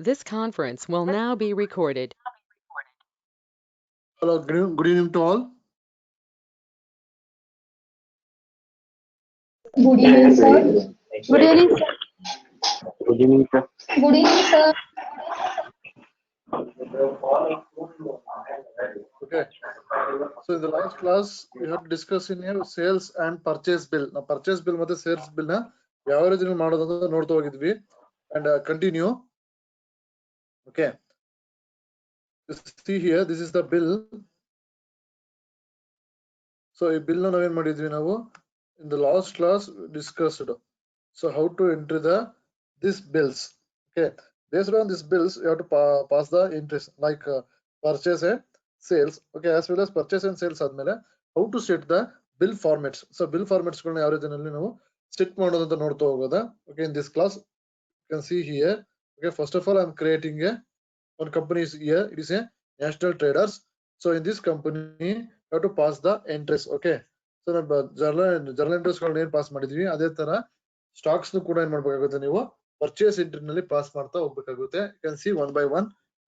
This conference will now be recorded. Hello, good evening to all. Good evening, sir. Good evening, sir. Good evening, sir. Good evening, sir. Okay. So in the last class, we have to discuss in here sales and purchase bill. Now, purchase bill ಮತ್ತು sales bill ನ ಯಾವ ರೀತಿ ಮಾಡೋದು ಅಂತ ನೋಡ್ತಾ ಹೋಗಿದ್ವಿ. And continue. Okay. See here, this is the bill. So ಈ bill ನ ನಾವೇನ್ ಮಾಡಿದ್ವಿ ನಾವು in the last class discussed. So how to enter this bills. Okay. Based on these bills, you have to pass the interest like purchase and sales. Okay, as well as purchase and sales ಆದ್ಮೇಲೆ how to set the bill formats. So bill formats ಗಳನ್ನ ಯಾವ ರೀತಿಯಲ್ಲಿ ನಾವು set ಮಾಡೋದು ಅಂತ ನೋಡ್ತಾ ಹೋಗೋದಾ. Okay, in this class you can see here. Okay, first of all I'm creating one company is here. It is a National Traders. So in this company you have to pass the entries. Okay, so ನಮ್ಮ journal entries ಗಳನ್ನ ಏನು pass ಮಾಡಿದ್ವಿ ಅದೇ ತರ stocks ಕೂಡ ಏನ್ ಮಾಡ್ಬೇಕಾಗುತ್ತೆ ನೀವು ಪರ್ಚೇಸ್ ಎಂಟ್ರಿ ನಲ್ಲಿ ಪಾಸ್ ಮಾಡ್ತಾ ಹೋಗ್ಬೇಕಾಗುತ್ತೆ. You can see one by one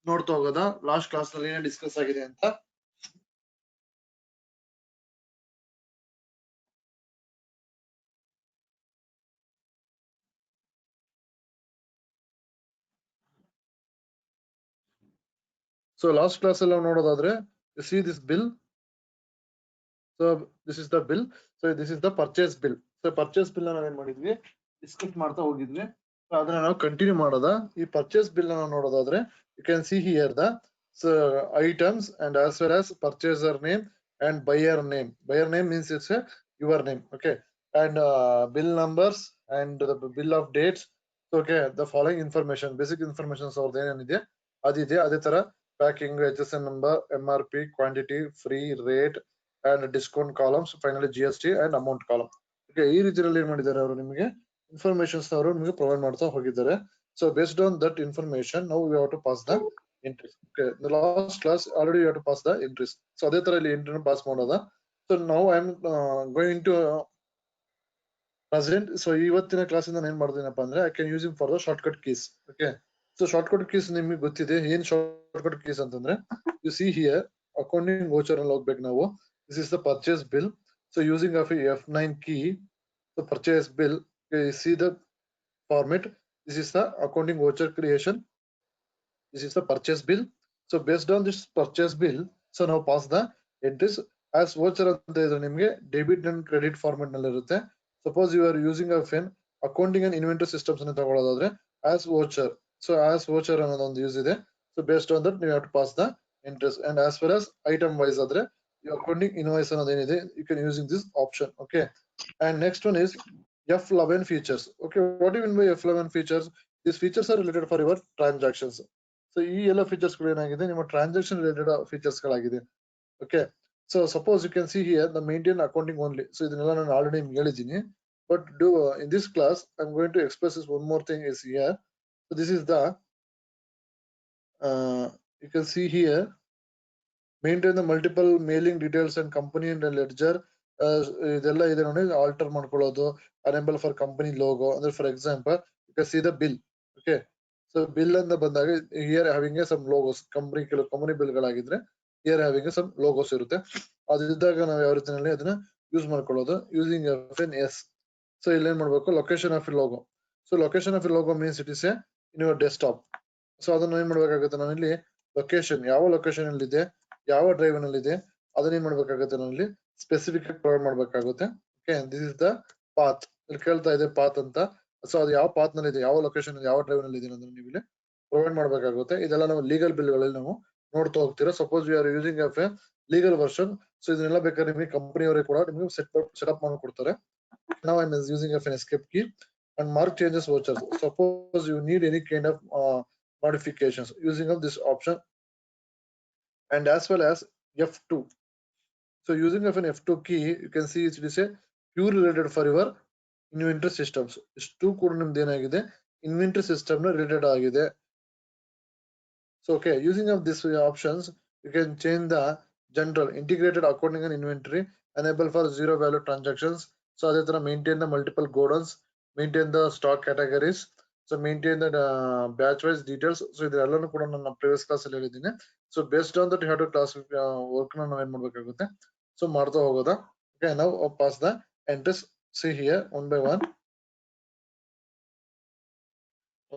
ನೋಡ್ತಾ ಹೋಗೋದಾ ಲಾಸ್ಟ್ ಕ್ಲಾಸ್ ನಲ್ಲಿ ಏನೇ ಡಿಸ್ಕಸ್ ಆಗಿದೆ ಅಂತ. ಸೊ ಲಾಸ್ಟ್ ಕ್ಲಾಸ್ ಎಲ್ಲ ನೋಡೋದಾದ್ರೆ U see this bill. So this is the bill. So this is the purchase bill. So purchase bill ನಾವೇನ್ ಮಾಡಿದ್ವಿ ಡಿಸ್ಕಸ್ ಮಾಡ್ತಾ ಹೋಗಿದ್ವಿ. ಸೊ ಅದನ್ನ ನಾವು ಕಂಟಿನ್ಯೂ ಮಾಡೋದಾ. ಈ ಪರ್ಚೇಸ್ ಬಿಲ್ ನಾವು ನೋಡೋದಾದ್ರೆ you can see here the items and as well as purchaser name and buyer name. Buyer name means it's your name. Okay, and bill numbers and the bill of dates. Okay, the following information, basic information ಅವ್ರದ್ದು ಏನೇನಿದೆ ಅದಿದೆ. ಅದೇ ತರ packing, HSN number, MRP, quantity, free, rate and discount columns, finally GST and amount column. Okay, ಈ ರೀತಿಯಲ್ಲಿ ಏನ್ ಮಾಡಿದ್ದಾರೆ ಅವರು ನಿಮಗೆ ಇನ್ಫಾರ್ಮೇಶನ್ಸ್ ಅವರು ನಿಮಗೆ ಪ್ರೊವೈಡ್ ಮಾಡ್ತಾ ಹೋಗಿದ್ದಾರೆ. So based on that information, now we have to pass the entries. Okay, in the last class already you have to pass the entries. So ಅದೇ ತರ ಇಲ್ಲಿ entry pass ಮಾಡೋದಾ. So now I am going to present. So ಇವತ್ತಿನ class ಇಂದ ಏನ್ ಮಾಡ್ತೀನಪ್ಪ ಅಂದ್ರೆ I can use him for the shortcut keys. Okay, so shortcut keys ನಿಮಗೆ ಗೊತ್ತಿದೆ ಏನ್ shortcut keys ಅಂತಂದ್ರೆ you see here accounting voucher ಅಲ್ಲಿ ಹೋಗ್ಬೇಕು ನಾವು. This is the purchase bill. So using of a F9 key, the purchase bill, you see the format. This is the accounting voucher creation. This is the purchase bill. So based on this purchase bill, so now pass the entries as voucher ಅಂತ ಇದ್ರೆ ನಿಮಗೆ debit and credit format ನಲ್ಲಿ ಇರುತ್ತೆ. Suppose you are using of an accounting and inventory systems ಅನ್ನು ತಗೊಳ್ಳೋದಾದ್ರೆ as voucher. So as voucher ಅನ್ನೋದು ಒಂದು use ಇದೆ. ಸೊ ಬೇಸ್ಡ್ ಆನ್ ದಟ್ ನೀವು have to pass the entries and as well as item wise ಆದ್ರೆ accounting invoice ಅನ್ನೋದೇನಿದೆ you can using this option. Okay, and next one is F11 features. Okay, what do you mean by F11 features? These features are related for your transactions. So ಈ ಎಲ್ಲ features ಗಳು ಏನಾಗಿದೆ ನಿಮ್ಮ transaction related features ಗಳಾಗಿದೆ. Okay, so suppose you can see here the maintain accounting only. So ಇದನ್ನೆಲ್ಲ ನಾನು already ನಿಮ್ಗೆ ಹೇಳಿದ್ದೀನಿ. But do in this class I am going to express this one more thing is here. So this is the you can see here maintain the multiple mailing details and company and ledger. ಇದೆಲ್ಲ ಇದೆ ನೋಡಿ alter ಮಾಡ್ಕೊಳ್ಳೋದು. Enable for company logo ಅಂದ್ರೆ for example you can see the bill. Okay, so bill ಅಂತ ಬಂದಾಗ here having some logos. Company ಕೆಲವು company bill ಗಳಾಗಿದ್ರೆ here having some logos ಇರುತ್ತೆ. ಅದಿದ್ದಾಗ ನಾವು ಯಾವ ರೀತಿಯಲ್ಲಿ ಅದನ್ನ ಯೂಸ್ ಮಾಡ್ಕೊಳ್ಳೋದು ಯೂಸಿಂಗ್ FNS. ಸೊ ಇಲ್ಲಿ ಏನ್ ಮಾಡ್ಬೇಕು location of logo. So location of logo means it is in your desktop. So ಅದನ್ನ ಏನ್ ಮಾಡ್ಬೇಕಾಗುತ್ತೆ ನಾವಿಲ್ಲಿ ಲೊಕೇಶನ್ ಯಾವ ಲೊಕೇಶನ್ ಅಲ್ಲಿ ಇದೆ ಯಾವ ಡ್ರೈವ್ ನಲ್ಲಿ ಇದೆ ಅದನ್ನ ಏನ್ ಮಾಡ್ಬೇಕಾಗುತ್ತೆ ನಾವಿಲ್ಲಿ ಸ್ಪೆಸಿಫಿಕ್ ಆಗಿ ಪ್ರೊವೈಡ್ ಮಾಡ್ಬೇಕಾಗುತ್ತೆ. Okay, this is the path. ಇಲ್ಲಿ ಕೇಳ್ತಾ ಇದೆ ಪಾತ್ ಅಂತ. ಸೊ ಅದು ಯಾವ ಪಾತ್ ನಲ್ಲಿ ಇದೆ ಯಾವ ಲೊಕೇಶನ್ ಯಾವ ಡ್ರೈವ್ ನಲ್ಲಿ ಇದೆ ಅನ್ನೋದನ್ನ ನೀವು ಇಲ್ಲಿ ಪ್ರೊವೈಡ್ ಮಾಡ್ಬೇಕಾಗುತ್ತೆ. ಇದೆಲ್ಲ ನಾವು ಲೀಗಲ್ ಬಿಲ್ ಗಳಲ್ಲಿ ನಾವು ನೋಡ್ತಾ ಹೋಗ್ತೀರಾ. Suppose you are using of a legal version. So ಇದನ್ನೆಲ್ಲ ಬೇಕಾದ್ರೆ ನಿಮಗೆ ಕಂಪನಿಯವರೇ ಕೂಡ ನಿಮಗೆ ಸೆಟಪ್ ಮಾಡ್ಕೊಡ್ತಾರೆ. Now I am using of an escape key and mark changes vouchers. Suppose you need any kind of modifications using of this option and as well as F2. So using of an F2 key, you can see it is a pure related for your inventory systems. ಇಷ್ಟು ಕೂಡ ನಿಮ್ದು ಏನಾಗಿದೆ inventory system ನ related ಆಗಿದೆ. So okay, using of these options, you can change the general integrated accounting and inventory, enable for zero value transactions. So ಅದೇ ತರ maintain the multiple godowns, maintain the stock categories, So maintain the batch wise details. So ಇದೆಲ್ಲನೂ ಕೂಡ ನನ್ನ previous class ಅಲ್ಲಿ ಹೇಳಿದ್ದೀನಿ. So based on that you have to class work ನಾವು ಏನ್ ಮಾಡ್ಬೇಕಾಗುತ್ತೆ. So ಮಾಡ್ತಾ ಹೋಗೋದಾ. Okay, now pass the entries. See here one by one.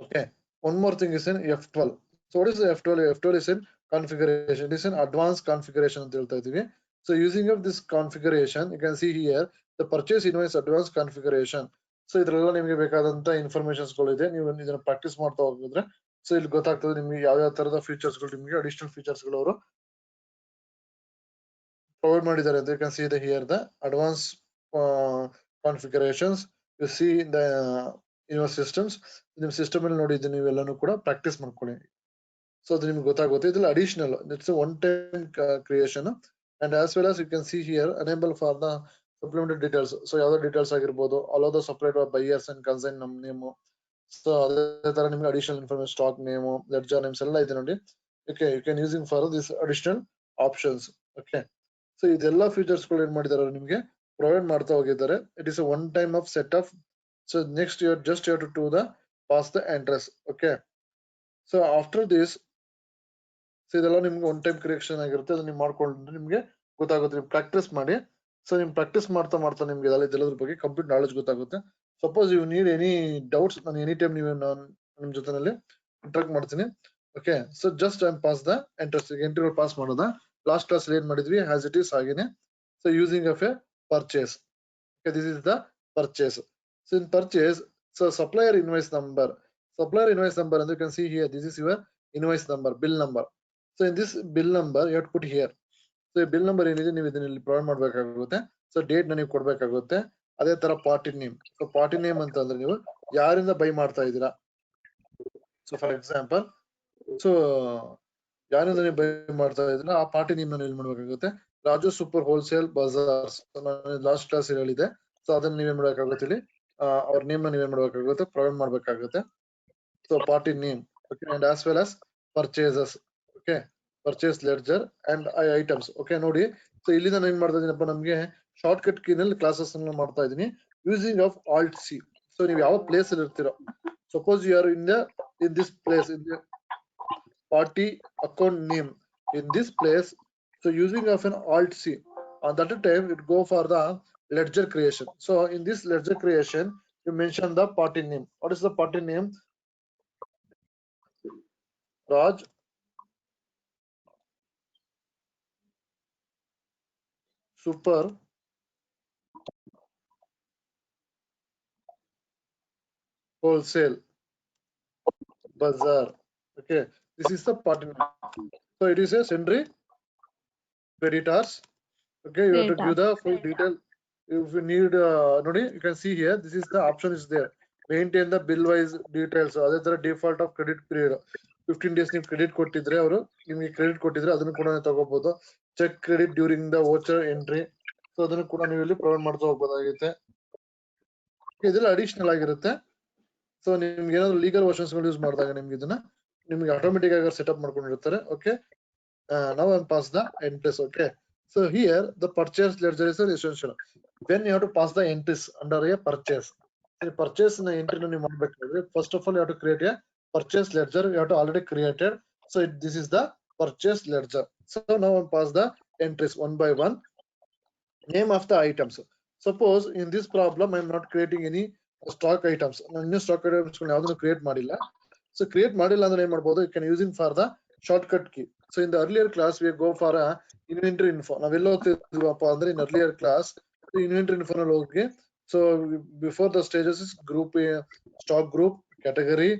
Okay, one more thing is in F12. So what is the F12? F12 is in configuration. It is an advanced configuration ಅಂತ ಹೇಳ್ತಾ ಇದೀವಿ. So using of this configuration, you can see here the purchase invoice advanced configuration. So ಇದರೆಲ್ಲ ನಿಮಗೆ ಬೇಕಾದಂತ informations ಗಳು ಇದೆ. ನೀವು ಇದನ್ನ practice ಮಾಡ್ತಾ ಹೋಗಿದ್ರೆ ಸೊ ಇಲ್ಲಿ ಗೊತ್ತಾಗ್ತದೆ ನಿಮಗೆ ಯಾವ ಯಾವ ತರದ ಫೀಚರ್ಸ್ ಗಳು ನಿಮಗೆ ಅಡಿಷನಲ್ ಫೀಚರ್ಸ್ ಗಳು ಅವರು ಪ್ರೊವೈಡ್ ಮಾಡಿದ್ದಾರೆ ಅಂತ. You can see the here the advance configurations. You see the your systems. ನಿಮ್ ಸಿಸ್ಟಮ್ ಅಲ್ಲಿ ನೋಡಿ ನೀವೆಲ್ಲಾನು ಕೂಡ ಪ್ರಾಕ್ಟೀಸ್ ಮಾಡ್ಕೊಳ್ಳಿ. ಸೊ ಅದು ನಿಮ್ಗೆ ಗೊತ್ತಾಗುತ್ತೆ. ಇದ್ರಲ್ಲಿ additional it's one time creation and as well as you can see here enable for the supplementary details. So ಯಾವ್ದೋ ಡೀಟೇಲ್ಸ್ ಆಗಿರ್ಬೋದು, all of the separate buyers and consign ನಮ್ ನೇಮು. ಸೊ ಅದೇ ತರ ನಿಮ್ಗೆ additional information stock name, ledger names ಎಲ್ಲ ಇದೆ ನೋಡಿ. Okay, you can using for this additional options. Okay, so ಇದೆಲ್ಲ ಫೀಚರ್ಸ್ ಗಳು ಏನ್ ಮಾಡಿದಾರೆ ನಿಮ್ಗೆ ಪ್ರೊವೈಡ್ ಮಾಡ್ತಾ ಹೋಗಿದ್ದಾರೆ. It is one time of set off. So next you just you to do the pass the entries. Okay, so after this so ಇದೆಲ್ಲ ನಿಮ್ಗೆ one time creation ಆಗಿರುತ್ತೆ. ಅದನ್ನ ನೀವು ಮಾಡ್ಕೊಂಡ್ರೆ ನಿಮ್ಗೆ ಗೊತ್ತಾಗುತ್ತೆ. ನೀವು ಪ್ರಾಕ್ಟೀಸ್ ಮಾಡಿ. ಸೊ ನಿಮ್ ಪ್ರಾಕ್ಟೀಸ್ ಮಾಡ್ತಾ ಮಾಡ್ತಾ ನಿಮ್ಗೆ ಇದೆಲ್ಲದ್ರ ಬಗ್ಗೆ ಕಂಪ್ಲೀಟ್ ನಾಲೆಜ್ ಗೊತ್ತಾಗುತ್ತೆ. Suppose you need any doubts, ನಾನು ಎನಿ ಟೈಮ್ ನೀವು ನಿಮ್ ಜೊತೆನಲ್ಲಿ ಇಂಟ್ರಾಕ್ಟ್ ಮಾಡ್ತೀನಿ. Okay, so just I pass the entries. Entry pass ಮಾಡೋದಾ. ಲಾಸ್ಟ್ ಕ್ಲಾಸ್ ಏನ್ ಮಾಡಿದ್ವಿ ಆಸ್ ಇಟ್ ಈಸ್ ಹಾಗೇನೆ. So using of a purchase. Okay, this is the purchase. So in purchase, so supplier invoice number. Supplier invoice number, and you can see here, this is your invoice number, bill number. So in this bill number, you have to put here. So bill number ಏನಿದೆ ನೀವು ಇದನ್ನ provide ಮಾಡ್ಬೇಕಾಗುತ್ತೆ. So date ನ ನೀವು ಕೊಡ್ಬೇಕಾಗುತ್ತೆ. ಅದೇ ತರ party name. So party name ಅಂತ ಅಂದ್ರೆ ನೀವು ಯಾರಿಂದ ಬೈ ಮಾಡ್ತಾ ಇದ್ದೀರಾ. ಸೊ ಫಾರ್ ಎಕ್ಸಾಂಪಲ್, ಸೊ ಯಾರಿಂದ ನೀವು ಬೈ ಮಾಡ್ತಾ ಇದ್ದೀರಾ ಆ ಪಾರ್ಟಿ ನೇಮ್ ನ ಮಾಡ್ಬೇಕಾಗುತ್ತೆ. ರಾಜು ಸೂಪರ್ ಹೋಲ್ಸೇಲ್ ಬಜಾರ್ಸ್ ನಾನು ಲಾಸ್ಟ್ ಕ್ಲಾಸ್ ಹೇಳಿದೆ. ಸೊ ಅದನ್ನ ನೀವೇನ್ ಮಾಡ್ಬೇಕಾಗುತ್ತೆ, ಇಲ್ಲಿ ಅವ್ರ ನೇಮ್ ನ ನೀವೇನ್ ಮಾಡ್ಬೇಕಾಗುತ್ತೆ, ಪ್ರೊವೈಡ್ ಮಾಡ್ಬೇಕಾಗುತ್ತೆ. So party name. Okay, and as well as purchases. Okay, purchase ledger and items. Okay, ನೋಡಿ. ಸೊ ಇಲ್ಲಿ ನಾನು ಏನ್ ಮಾಡ್ತಾ ಇದೀನಪ್ಪ, ನಮ್ಗೆ ಶಾರ್ಟ್ ಕಟ್ ಕೀ ನಲ್ಲಿ ಕ್ಲಾಸಸ್ ಮಾಡ್ತಾ ಇದೀನಿ using of alt C. So ನೀವು ಯಾವ ಪ್ಲೇಸ್ ಅಲ್ಲಿ ಇರ್ತೀರೋ, suppose you are in this place, in the party account name in this place. So using of an alt C, on that time it go for the ledger creation. So in this ledger creation you mention the party name. What is the party name? Raj Super Wholesale Bazaar. Okay, this is the party name. So it is a sundry creditors. Okay, you have to give the full detail. If you need nodi, you can see here, this is the option is there. Maintain the bill wise details. ಅದೇ ತರ default of credit period 15 days ನೀವು credit ಕೊಟ್ಟಿದ್ರೆ ಅವರು ನಿಮಗೆ credit ಕೊಟ್ಟಿದ್ರೆ ಅದನ್ನು ಕೂಡ ನೀವು ತಗೋಬಹುದು. Check credit during the voucher entry. So ಅದನ್ನು ಕೂಡ ನೀವು ಇಲ್ಲಿ ಪ್ರೊವೈಡ್ ಮಾಡ್ತಾ ಹೋಗ್ಬೋದಾಗುತ್ತೆ. ಇದೆಲ್ಲ ಅಡಿಷನಲ್ ಆಗಿರುತ್ತೆ. ಸೊ ನಿಮ್ಗೆ ಏನಾದ್ರು ಲೀಗಲ್ ವರ್ಷನ್ಸ್ ಯೂಸ್ ಮಾಡಿದಾಗ ನಿಮ್ಗೆ ಇದನ್ನ ನಿಮ್ಗೆ ಆಟೋಮೆಟಿಕ್ ಆಗಿ ಸೆಟಪ್ ಮಾಡ್ಕೊಂಡಿರ್ತಾರೆ. Okay, now I pass the entries. Okay, so here the purchase ledger is essential. When you have to pass the entries under a purchase, the purchase na entry ನೀವು ಮಾಡಬೇಕಾದ್ರೆ first of all you have to create a purchase ledger. You have to already created. So this is the purchase ledger. So now I pass the entries one by one. Name of the items. Suppose in this problem I am not creating any stock items. ನಾನು stock items ಯಾವ್ದನ್ನು create ಮಾಡಿಲ್ಲ. So create ಮಾಡಿಲ್ಲ ಅಂದ್ರೆ ಏನ್ ಮಾಡಬಹುದು, you can using for the shortcut key. So in the earlier class we go for a inventory info. ನಾವೆಲ್ಲ ಹೋಗ್ತಿದ್ವಪ್ಪ ಅಂದ್ರೆ in earlier class inventory info ನಲ್ಲಿ ಹೋಗಿ, so before the stages is group A, stock group, category,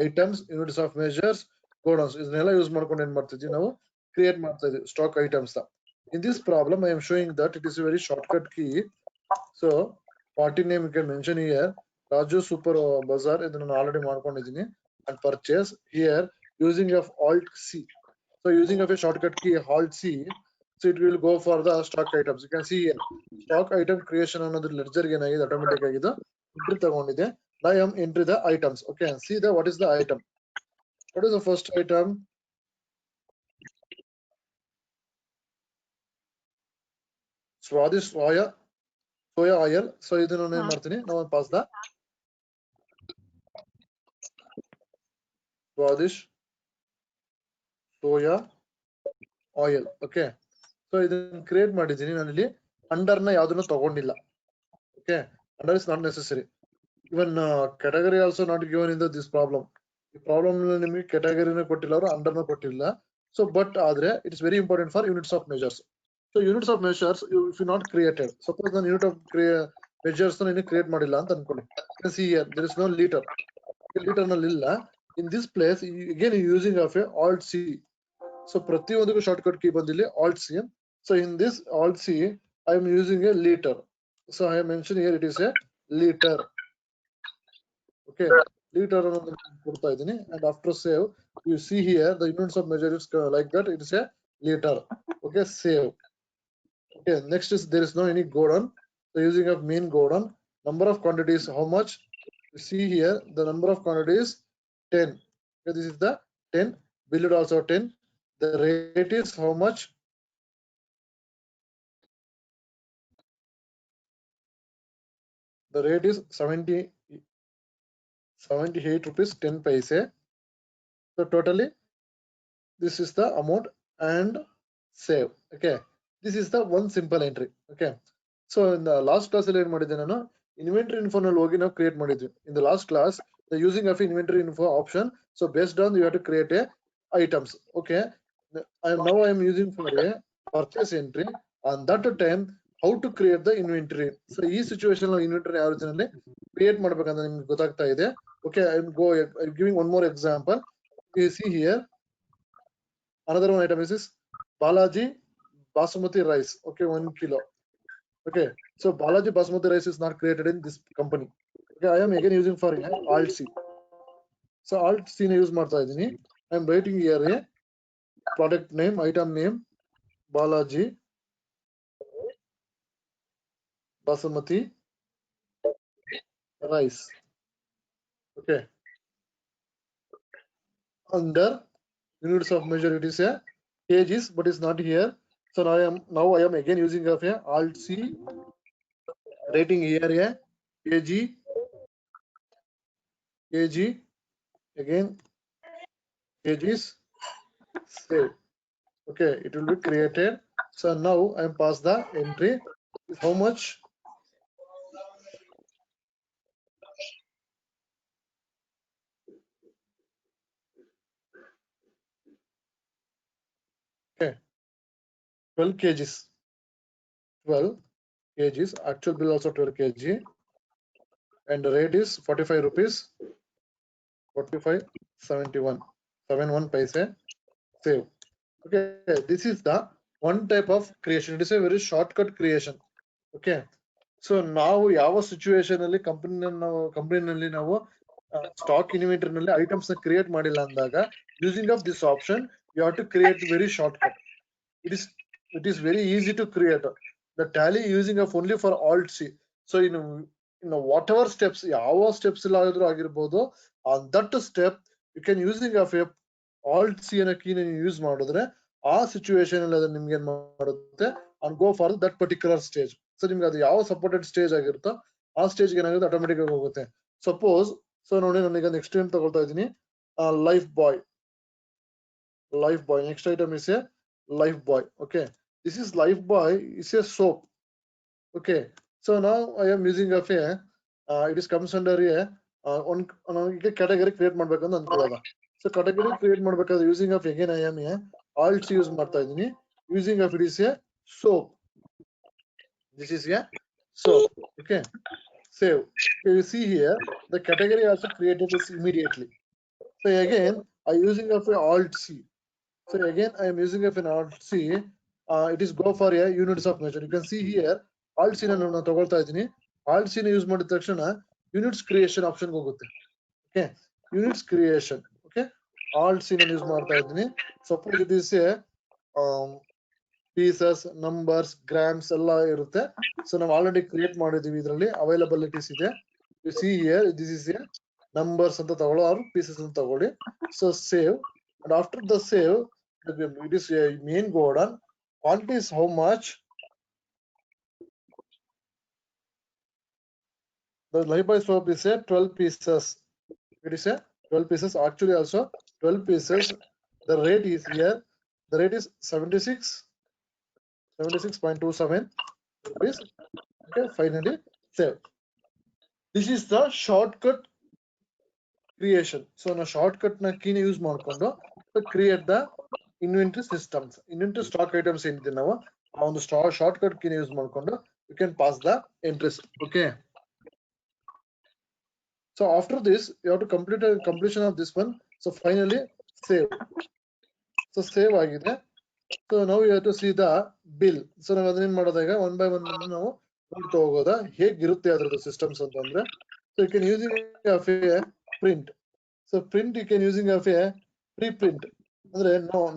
items, units of measures, godowns. ಇದನ್ನೆಲ್ಲ use ಮಾಡ್ಕೊಂಡು ಏನ್ ಮಾಡ್ತಿದ್ವಿ ನಾವು create ಮಾಡ್ತಾ ಇದೀವಿ ಸ್ಟಾಕ್ ಐಟಮ್ಸ್ ನ. In this problem I am showing that it is a very shortcut key. So party name you can mention here, Raju Super Bazaar. ಇದನ್ನ ನಾನು ಆಲ್ರೆಡಿ ಮಾಡ್ಕೊಂಡಿದ್ದೀನಿ. And purchase here using of alt C. So using of a shortcut key alt C, so it will go for the stock items. You can see here stock item creation ಅನ್ನೋದು ledger ಏನಾಗಿದೆ automatic ಆಗಿದೆ entry ತಗೊಂಡಿದೆ. Now I am entry the items. Okay, and see the what is the item. What is the first item? Swadish soya oil. So ಇದನ್ನ ನಾನು ಏನ್ ಮಾಡ್ತೀನಿ, ನಾವು pass the Swadish soya oil. Okay. So ಇದನ್ನ create ಮಾಡಿದ್ದೀನಿ ನಾನಿಲ್ಲಿ under ನ ಯಾವ್ದನ್ನು ತಗೊಂಡಿಲ್ಲ. Okay, under is not necessary. Even category also not given in this problem. The problem ನಿಮಗೆ category ನ ಕೊಟ್ಟಿಲ್ಲ ಅವರು under ನ ಕೊಟ್ಟಿಲ್ಲ. So but ಆದ್ರೆ it is very important for units of measures. So units of measures if you not created, suppose the unit of measures ನ ನೀನು create ಮಾಡಿಲ್ಲ ಅಂತ ಅನ್ಕೊಳ್ಳಿ. You can see here there is no liter. Liter ನಲ್ಲಿ ಇಲ್ಲ. In this place again using of a alt C. So ಪ್ರತಿಯೊಂದಕ್ಕೂ shortcut key ಬಂದಿಲ್ಲಿ alt C. So in this alt C I am using a liter. So I have mentioned here it is a liter. Okay, liter ಕೊಡ್ತಾ ಇದೀನಿ and after save you see here the units of measure is like that. It is a liter. Okay, save. Okay, next is there is no any go down. So using of main go down, number of quantities how much you see here the number of quantities 10. Okay, this is the 10. Bill it also 10. The rate is how much? The rate is 78 rupees 10 paise. So totally this is the amount and save. Okay, this is the one simple entry. Okay, so in the last class ಅಲ್ಲಿ ಏನು ಮಾಡಿದ್ದೆ ನಾನು inventory info ನಲ್ಲಿ ಹೋಗಿ ನಾವು create ಮಾಡಿದ್ವಿ. In the last class the using of inventory info option, so based on you have to create a items. Okay, I am using for a purchase entry and that time how to create the inventory. So ಈ situation ಅಲ್ಲಿ inventory ಯಾವ ರೀತಿಯಲ್ಲಿ create ಮಾಡಬೇಕಂತ ನಿಮಗೆ ಗೊತ್ತಾಗ್ತಾ ಇದೆ. Okay, I'm giving one more example. You see here another one item is Balaji basmati rice. Okay, 1 kilo. Okay, so Balaji basmati rice is not created in this company. Okay, I am again using for alt C. So alt C use ಮಾಡ್ತಾ ಇದೀನಿ. I am writing here a product name, item name, Balaji basmati rice. Okay, under units of measure it is a kgs, but is not here. So now I am again using of a alt C, writing here a kg again kgs, save. Okay, it will be created. So now I am pass the entry. How much? Okay, 12 kgs. 12 kgs. Actual bill also 12 kg, and the rate is 45 rupees. 45.71. 71 paise. Save. Okay, this is the one type of creation. It is a very shortcut creation. Okay, so ನಾವು ಯಾವ situation ಅಲ್ಲಿ ಕಂಪನಿನಲ್ಲಿ ನಾವು stock inventory ನಲ್ಲಿ items ನ create ಮಾಡಿಲ್ಲ ಅಂದಾಗ using of this option you have to create very shortcut. It is very easy to create the tally using of only for alt C. So in whatever steps ಯಾವ steps ಆದ್ರೂ ಆಗಿರಬಹುದು on that step you can using of a alt C ಅನ್ನ key use ಮಾಡಿದ್ರೆ ಆ situation ಅಲ್ಲಿ ಅದು ನಿಮ್ಗೆ ಏನ್ ಮಾಡುತ್ತೆ and go for that particular stage. So ನಿಮ್ಗೆ ಅದು ಯಾವ ಸಪೋರ್ಟೆಡ್ ಸ್ಟೇಜ್ ಆಗಿರುತ್ತೋ ಆ ಸ್ಟೇಜ್ ಏನಾಗುತ್ತೆ ಆಟೋಮೆಟಿಕ್ ಆಗಿ ಹೋಗುತ್ತೆ. ಸಪೋಸ್ ಸೊ ನೋಡಿ ನಾನೀಗ ನೆಕ್ಸ್ಟ್ ಏನ್ ತಗೊಳ್ತಾ ಇದ್ದೀನಿ Lifebuoy. Next item is a life boy. Okay, this is life boy is a soap. Okay, so now I am using of a it is comes under a one category create ಮಾಡ್ಬೇಕಂತ ಅನ್ಕೊಳ್ಳೋದ. So category create ಮಾಡ್ಬೇಕಾದ್ರೆ using of again I am a alt use ಮಾಡ್ತಾ ಇದೀನಿ. Using of it is a soap. This is a soap. Okay, save. Okay, you see here the category also created this immediately. So again I using of a alt C. So again I am using of an alt C. It is go for a units of measure. You can see here alt C ನಾನು ತಗೊಳ್ತಾ ಇದೀನಿ. alt C ನ use ಮಾಡಿದ ತಕ್ಷಣ units creation option ಹೋಗುತ್ತೆ. Okay, units creation. Okay, alt C ನ use ಮಾಡ್ತಾ ಇದೀನಿ. Suppose it is a pieces, numbers, grams ಎಲ್ಲ ಇರುತ್ತೆ. So ನಾವು ಆಲ್ರೆಡಿ ಕ್ರಿಯೇಟ್ ಮಾಡಿದೀವಿ ಇದರಲ್ಲಿ ಅವೈಲಬಿಲಿಟೀಸ್ ಇದೆ. You see here this is a numbers ಅಂತ ತಗೊಳ್ಳೋ or pieces ಅಂತ ತಗೊಳ್ಳಿ. So save, and after the save it is a main go down. Quantity is how much? The life by soap is a 12 pieces. It is a 12 pieces. Actually also 12 pieces. The rate is here. The rate is 76.27 rupees. Okay, finally save. This is the shortcut creation. So na shortcut na key use ಮಾಡ್ಕೊಂಡು to create the inventory systems. Inventory stock items ಏನಿದೆ ನಾವು ಆ ಒಂದು shortcut key use ಮಾಡ್ಕೊಂಡು you can pass the entries. Okay. So after this you have to complete a completion of this one. So finally save. So save ಆಗಿದೆ. So now you have to see the bill. So ನಾವು ಅದನ್ನ ಏನು ಮಾಡೋದು ಈಗ one by one ನಾವು ನೋಡ್ತಾ ಹೋಗೋದಾ ಹೇಗಿರುತ್ತೆ ಅದರದ್ದು systems ಅಂತಂದ್ರೆ so you can using a print. So print you can using of a preprint ಅಂದ್ರೆ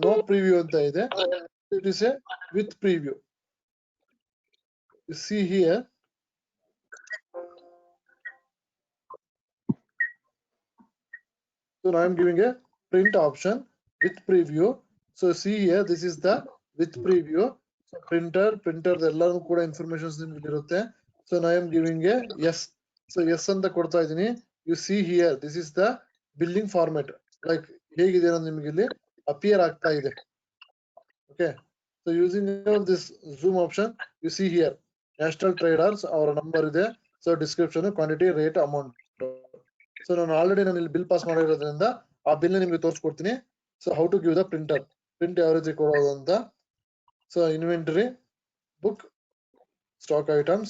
no preview ಅಂತ ಇದೆ. It is a with preview. You see here. So now I'm giving a print option with preview. So see here, this is the with preview. So printer ಎಲ್ಲಾನು ಕೂಡ informations ನಿಮಗೆ ಇರುತ್ತೆ. So now I'm giving a yes. So yes ಅಂತ ಕೊಡ್ತಾ ಇದೀನಿ. You see here, this is the billing format. Like ಹೇಗಿದೆ ಅನ್ನೋದು ನಿಮಗೆ ಇಲ್ಲಿ appear ಆಗ್ತಾ ಇದೆ. Okay. So using this zoom option, you see here national traders ಅವರ number ಇದೆ. So description, quantity, rate, amount. So ನಾನು ಆಲ್ರೆಡಿ ನಾನು ಇಲ್ಲಿ ಬಿಲ್ ಪಾಸ್ ಮಾಡಿರೋದ್ರಿಂದ ಆ ಬಿಲ್ ನಿಮಗೆ ತೋರಿಸ್ಕೊಡ್ತೀನಿ. So how to give the printer print ಯಾವ ರೀತಿ ಕೊಡೋದು ಅಂತ. So inventory book stock items,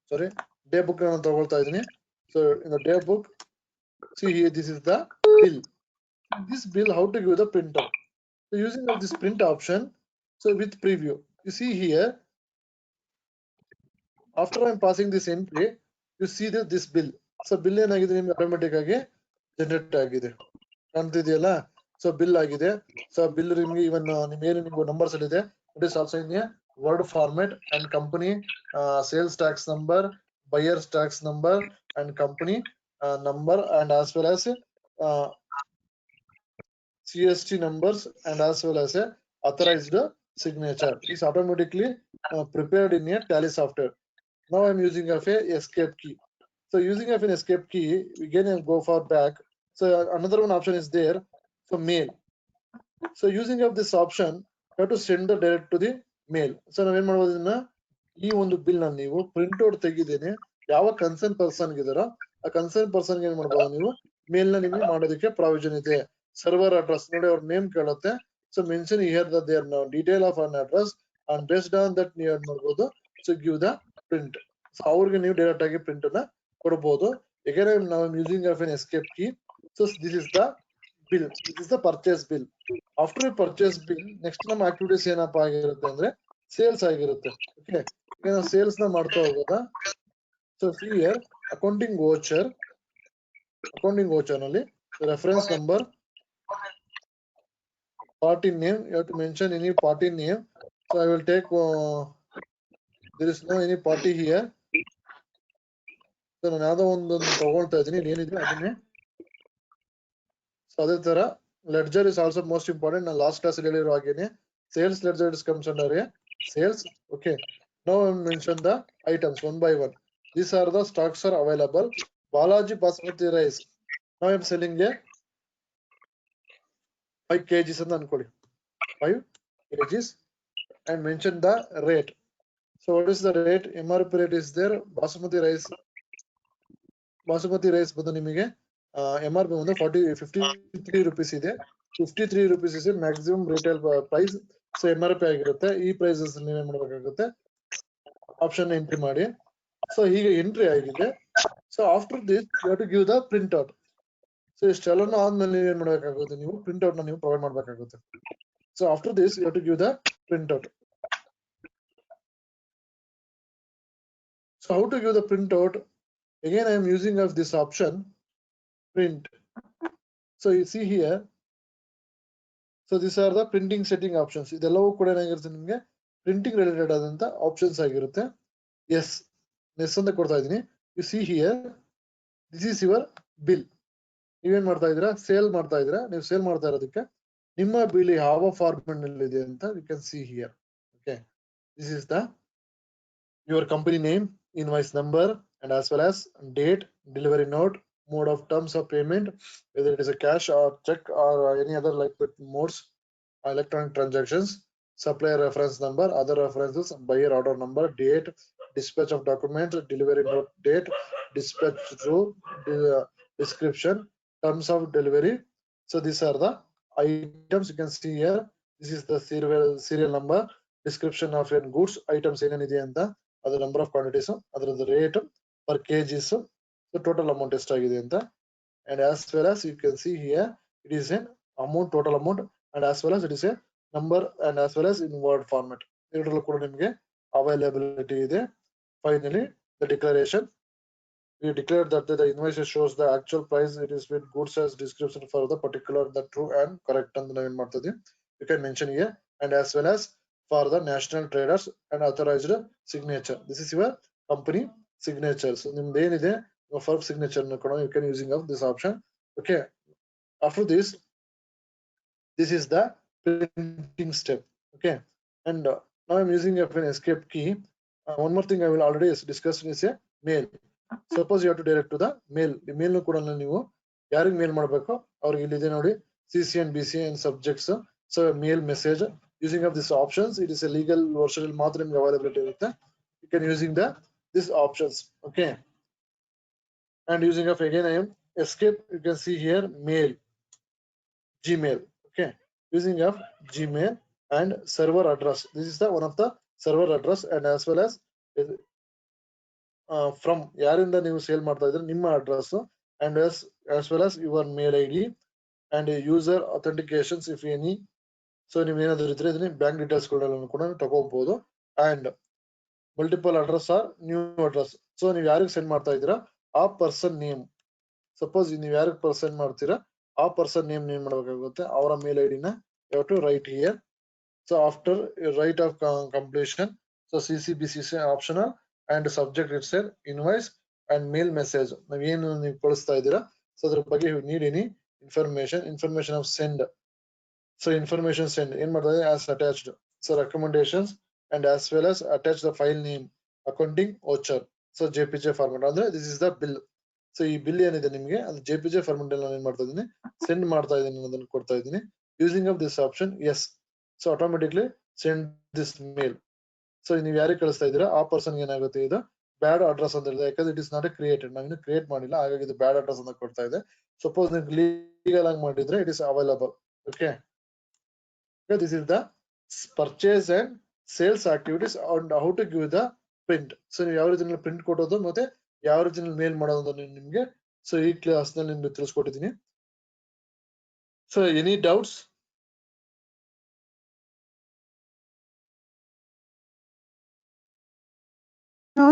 sorry day book ನಾನು ತಗೊಳ್ತಾ ಇದೀನಿ. So in the day book, see here, this is the bill. This bill, how to give the printer. So using of this print option, so with preview, you see here, after I'm passing this entry, you see this bill. So bill ಏನಾಗಿದೆ ನಿಮಗೆ automatic ಆಗಿ generate ಆಗಿದೆ ಕಾಣ್ತಿದೆಯಲ್ಲ. So bill ಆಗಿದೆ. So bill ನಿಮಗೆ ಇವನ್ ನಿಮ್ಗೆ numbers ಅಲ್ಲಿ ಇದೆ. It is also in a word format and company sales tax number, buyers tax number and company number, and as well as CST numbers, and as well as a authorized signature is automatically prepared in a Tally software. Now I'm using of a escape key. So using of an escape key, again I'll go for back. So another one option is there for mail. So using of this option, you have to send the direct to the mail. So ನಾವೇನ್ ಮಾಡೋದನ್ನ ಈ ಒಂದು bill ನ ನೀವು print out ತೆಗಿದೇನೆ ಯಾವ concern person ಗಿದಾರೋ ಆ concern person ಏನ್ ಮಾಡಬಹುದು ನೀವು ಮೇಲ್ ನ ನಿಮಗೆ ಮಾಡೋದಕ್ಕೆ ಪ್ರಾವಿಷನ್ ಇದೆ. ಸರ್ವರ್ ಅಡ್ರೆಸ್ ನೋಡಿ ಅವ್ರ ನೇಮ್ ಕೇಳುತ್ತೆ. So mention here the their detail of an address and based on that ನೀವು ಏನ್ ಮಾಡಬಹುದು so give the print. So ಅವ್ರಿಗೆ ನೀವು ಡೈರೆಕ್ಟ್ ಆಗಿ ಪ್ರಿಂಟ್ ಅನ್ನ ಕೊಡಬಹುದು. again now I'm using of an escape key. So this is the bill, this is the purchase bill. After a purchase bill, next ನಮ್ಮ activities ಏನಪ್ಪ ಆಗಿರುತ್ತೆ ಅಂದ್ರೆ sales ಆಗಿರುತ್ತೆ. ಓಕೆ, ಈಗ ನಾವು ಸೇಲ್ಸ್ ನ ಮಾಡ್ತಾ ಹೋಗೋದಾ. ಸೊ here accounting voucher ನಲ್ಲಿ reference number, party name, you have to mention any party name. So I will take there is no any party here. So ನಾನು ಯಾವ್ದೋ ಒಂದೊಂದು ತಗೊಳ್ತಾ ಇದ್ದೀನಿ, ಏನಿದೆ ಅದನ್ನೇ. ಸೊ ಅದೇ ತರ ledger is also most important. ನಾನು ಲಾಸ್ಟ್ ಕ್ಲಾಸ್ ಹೇಳಿರೋ ಹಾಗೇನೆ sales ledger is comes under sales. Okay, now I mention the items one by one. These are the stocks are available. Balaji Basmati rice. Now I am selling a 5 kgs ಅಂತ ಅನ್ಕೊಳ್ಳಿ, 5 kgs, and mention the rate. So what is the rate? MRP rate is there. Basmati rice ಬಂದು ನಿಮಗೆ MRP ಬಂದು 53 rupees ಇದೆ. 53 rupees is maximum retail price. So MRP ಆಗಿರುತ್ತೆ. ಈ prices ನೀವೇನ್ ಮಾಡಬೇಕಾಗುತ್ತೆ, ಆಪ್ಷನ್ ಎಂಟ್ರಿ ಮಾಡಿ. ಸೊ ಹೀಗೆ ಎಂಟ್ರಿ ಆಗಿದೆ. So after this you have to give the print out. So ಇಷ್ಟೆಲ್ಲನೂ ಆದ್ಮೇಲೆ ನೀವೇನ್ ಮಾಡಬೇಕಾಗುತ್ತೆ, ನೀವು ಪ್ರಿಂಟ್ ಔಟ್ ನ ನೀವು ಪ್ರೊವೈಡ್ ಮಾಡಬೇಕಾಗುತ್ತೆ. So after this you have to give the print out. So how to give the printout? Again, I am using of this option, print. So you see here. So these are the printing setting options. ಇದೆಲ್ಲವೂ ಕೂಡ ಏನಾಗಿರುತ್ತೆ ನಿಮಗೆ printing related ಆದಂತ options ಆಗಿರುತ್ತೆ. S ಅಂತ ಕೊಡ್ತಾ ಇದೀನಿ. U see here, this is your bill. ನೀವೇನ್ ಮಾಡ್ತಾ ಇದೀರಾ, ಸೇಲ್ ಮಾಡ್ತಾ ಇದೀರಾ. ನೀವು ಸೇಲ್ ಮಾಡ್ತಾ ಇರೋದಕ್ಕೆ ನಿಮ್ಮ ಬಿಲ್ ಯಾವ ಫಾರ್ಮೆಟ್ ನಲ್ಲಿ ಇದೆ ಅಂತ you can see here. Okay, this is the your company name, invoice number, and as well as date, delivery note, mode of terms of payment, whether it is a cash or check or any other like modes, electronic transactions, supplier reference number, other references, buyer order number, date, dispatch of documents, delivery note date, dispatch through, description, terms of delivery. So these are the items you can see here. This is the serial number, description of your goods, items ಏನೇನಿದೆ ಅಂತ, ಅದರ number of quantities, ಅದರ rate per kgs, so total amount ಎಷ್ಟಾಗಿದೆ ಅಂತ, and as well as you can see here it is an amount, total amount, and as well as it is a number, and as well as in word format. ಇದರಲ್ಲೂ ಕೂಡ ನಿಮಗೆ availability ಇದೆ. Finally the declaration, we declare that the invoice shows the actual price, it is with goods as description for the particular, the true and correct ಅಂತ ನಾವೇನ್ ಮಾಡ್ತೀವಿ, you can mention here, and as well as for the national traders and authorized signature, this is your company signatures. ನಿಮ್ದು ಏನಿದೆ first signature you can using of this option. Okay, after this is the printing step. Okay, and now I'm using an escape key. One more thing I will already discuss is a mail. Suppose you have to direct to the mail. The mail nu kuda ನೀವು ಯಾರಿಗೆ ಮೇಲ್ ಮಾಡಬೇಕು ಅವ್ರಿಗೆ ಇಲ್ಲಿದೆ ನೋಡಿ, CC and BC and subjects. So mail message using of these options, it is a legal version ಮಾತ್ರ ನಿಮಗೆ availability ಇರುತ್ತೆ. You can using these options. Okay, and using of again I am escape, you can see here mail, Gmail. Okay, using of Gmail and server address, this is the one of the server address, and as well as from ಯಾರಿಂದ ನೀವು sale ಮಾಡ್ತಾ ಇದ್ರೆ ನಿಮ್ಮ address, and as well as your mail ID and user authentications if any. So ನೀವು ಏನಾದರೂ ಇದ್ರೆ ಇದನ್ನ bank details ಗಳನ್ನು ಕೂಡ ತಗೋಬಹುದು, and multiple address or new address. So ನೀವು ಯಾರಿಗೆ ಸೆಂಡ್ ಮಾಡ್ತಾ ಇದ್ದೀರಾ ಆ ಪರ್ಸನ್ ನೇಮ್, ಸಪೋಸ್ ನೀವು ಯಾರಿಗೆ ಸೆಂಡ್ ಮಾಡ್ತೀರಾ ಆ ಪರ್ಸನ್ ನೇಮ್ ಏನ್ ಮಾಡಬೇಕಾಗುತ್ತೆ, ಅವರ ಮೇಲ್ ಐ ಡಿನ you have to write here. So after right of completion, so CCBCC optional, and subject itself invoice and mail message. ನಾವೇನು ನೀವು ಕಳಿಸ್ತಾ ಇದ್ದೀರಾ, ಸೊ ಅದ್ರ ಬಗ್ಗೆ you need any information of send. So information send ಏನ್ ಮಾಡ್ತಾ ಇದೆ as attached, so recommendations, and as well as attach the file name, accounting voucher, so JPG format ಅಂದ್ರೆ this is the bill. So ಈ bill ಏನಿದೆ ನಿಮಗೆ ಅದು JPG format ಅಲ್ಲಿ ನಾನು ಏನ್ ಮಾಡ್ತಾ ಇದ್ದೀನಿ, ಸೆಂಡ್ ಮಾಡ್ತಾ ಇದ್ದೀನಿ ಅನ್ನೋದನ್ನ ಕೊಡ್ತಾ ಇದ್ದೀನಿ using of this option yes. So automatically send this mail. So ನೀವು ಯಾರಿಗೆ ಕಳಿಸ್ತಾ ಇದ್ದೀರಾ ಆ ಪರ್ಸನ್ ಏನಾಗುತ್ತೆ, ಇದು ಬ್ಯಾಡ್ ಅಡ್ರೆಸ್ ಅಂತ ಹೇಳಿದೆ, ಯಾಕಂದ್ರೆ ಇಟ್ ಇಸ್ ನಾಟ್ ಕ್ರಿಯೇಟೆಡ್, ನಾವಿನ್ನು ಕ್ರಿಯೇಟ್ ಮಾಡಿಲ್ಲ, ಹಾಗಾಗಿ ಇದು ಬ್ಯಾಡ್ ಅಡ್ರೆಸ್ ಅಂತ ಕೊಡ್ತಾ ಇದೆ. ಸಪೋಸ್ ನೀವು ಲೀಗಲ್ ಆಗಿ ಮಾಡಿದ್ರೆ it is available. Okay, this is the purchase and sales activities and how to give the print. So ನೀವು ಯಾವ ರೀತಿ ಪ್ರಿಂಟ್ ಕೊಡೋದು ಮತ್ತೆ ಯಾವ ರೀತಿ ಮೇಲ್ ಮಾಡೋದು ನಿಮ್ಗೆ ಸೊ ಈ ಕ್ಲಾಸ್ ನಲ್ಲಿ ನಿಮ್ಗೆ ತಿಳಿಸ್ಕೊಟ್ಟಿದ್ದೀನಿ. So any doubts? No,